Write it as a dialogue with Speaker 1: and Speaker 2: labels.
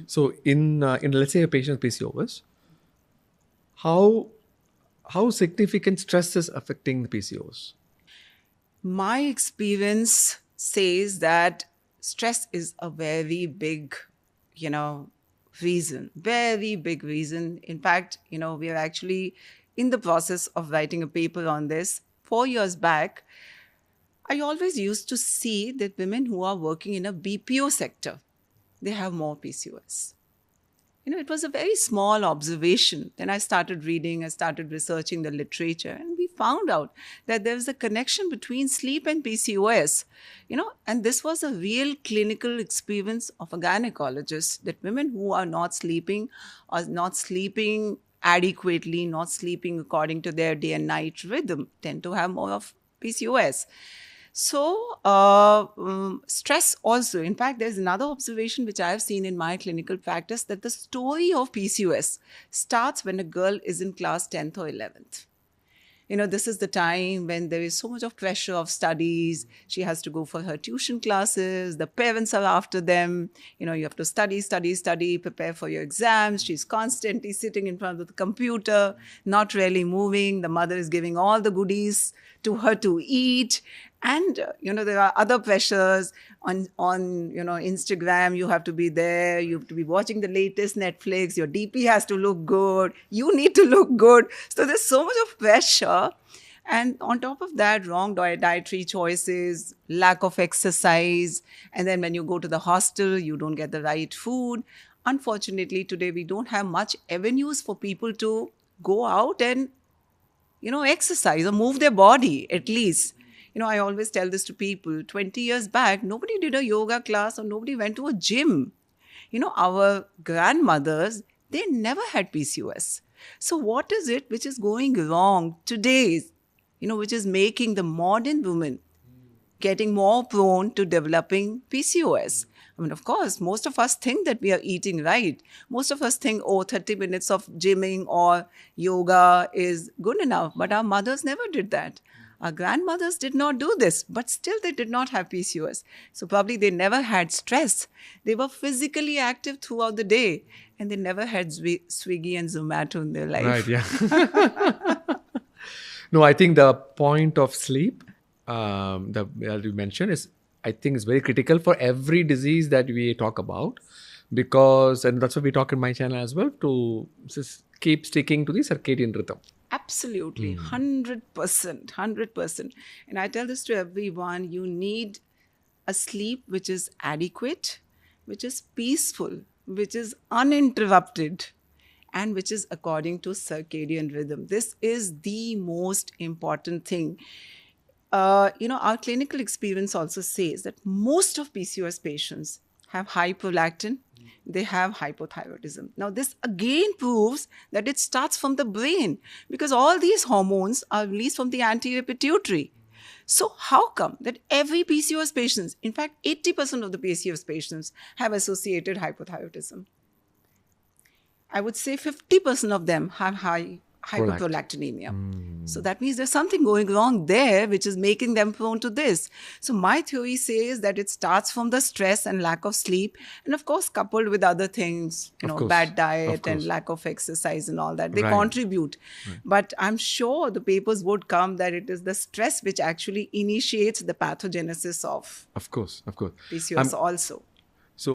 Speaker 1: So in let's say a patient with PCOS, how significant stress is affecting the PCOS?
Speaker 2: My experience says that stress is a very big, reason, very big reason. In fact, we are actually in the process of writing a paper on this. 4 years back, I always used to see that women who are working in a BPO sector, they have more PCOS. It was a very small observation. Then I started reading, I started researching the literature, and we found out that there's a connection between sleep and PCOS. And this was a real clinical experience of a gynecologist, that women who are not sleeping or not sleeping adequately, not sleeping according to their day and night rhythm, tend to have more of PCOS. So, stress also. In fact, there's another observation which I've seen in my clinical practice, that the story of PCOS starts when a girl is in class 10th or 11th. This is the time when there is so much of pressure of studies. She has to go for her tuition classes. The parents are after them. You have to study, study, study, prepare for your exams. She's constantly sitting in front of the computer, not really moving. The mother is giving all the goodies to her to eat. And, there are other pressures on Instagram. You have to be there. You have to be watching the latest Netflix. Your DP has to look good. You need to look good. So there's so much of pressure. And on top of that, wrong dietary choices, lack of exercise. And then when you go to the hostel, you don't get the right food. Unfortunately, today we don't have much avenues for people to go out and, exercise or move their body at least. I always tell this to people. 20 years back, nobody did a yoga class or nobody went to a gym. Our grandmothers, they never had PCOS. So what is it which is going wrong today, which is making the modern woman getting more prone to developing PCOS? I mean, of course, most of us think that we are eating right. Most of us think, 30 minutes of gymming or yoga is good enough. But our mothers never did that. Our grandmothers did not do this, but still they did not have PCOS. So probably they never had stress. They were physically active throughout the day, and they never had Swiggy and Zomato in their life.
Speaker 1: Right, yeah. No, I think the point of sleep that you mentioned I think is very critical for every disease that we talk about, and that's what we talk in my channel as well, to just keep sticking to the circadian rhythm.
Speaker 2: Absolutely, 100%, 100%. And I tell this to everyone, you need a sleep which is adequate, which is peaceful, which is uninterrupted, and which is according to circadian rhythm. This is the most important thing. Our clinical experience also says that most of PCOS patients have high prolactin, they have hypothyroidism. Now, this again proves that it starts from the brain, because all these hormones are released from the anterior pituitary. So how come that every PCOS patients, in fact, 80% of the PCOS patients have associated hypothyroidism? I would say 50% of them have high hyperprolactinemia. So that means there's something going wrong there, which is making them prone to this. So my theory says that it starts from the stress and lack of sleep, and of course coupled with other things, bad diet and lack of exercise and all that. They contribute. Right. But I'm sure the papers would come that it is the stress which actually initiates the pathogenesis of
Speaker 1: course
Speaker 2: PCOS also.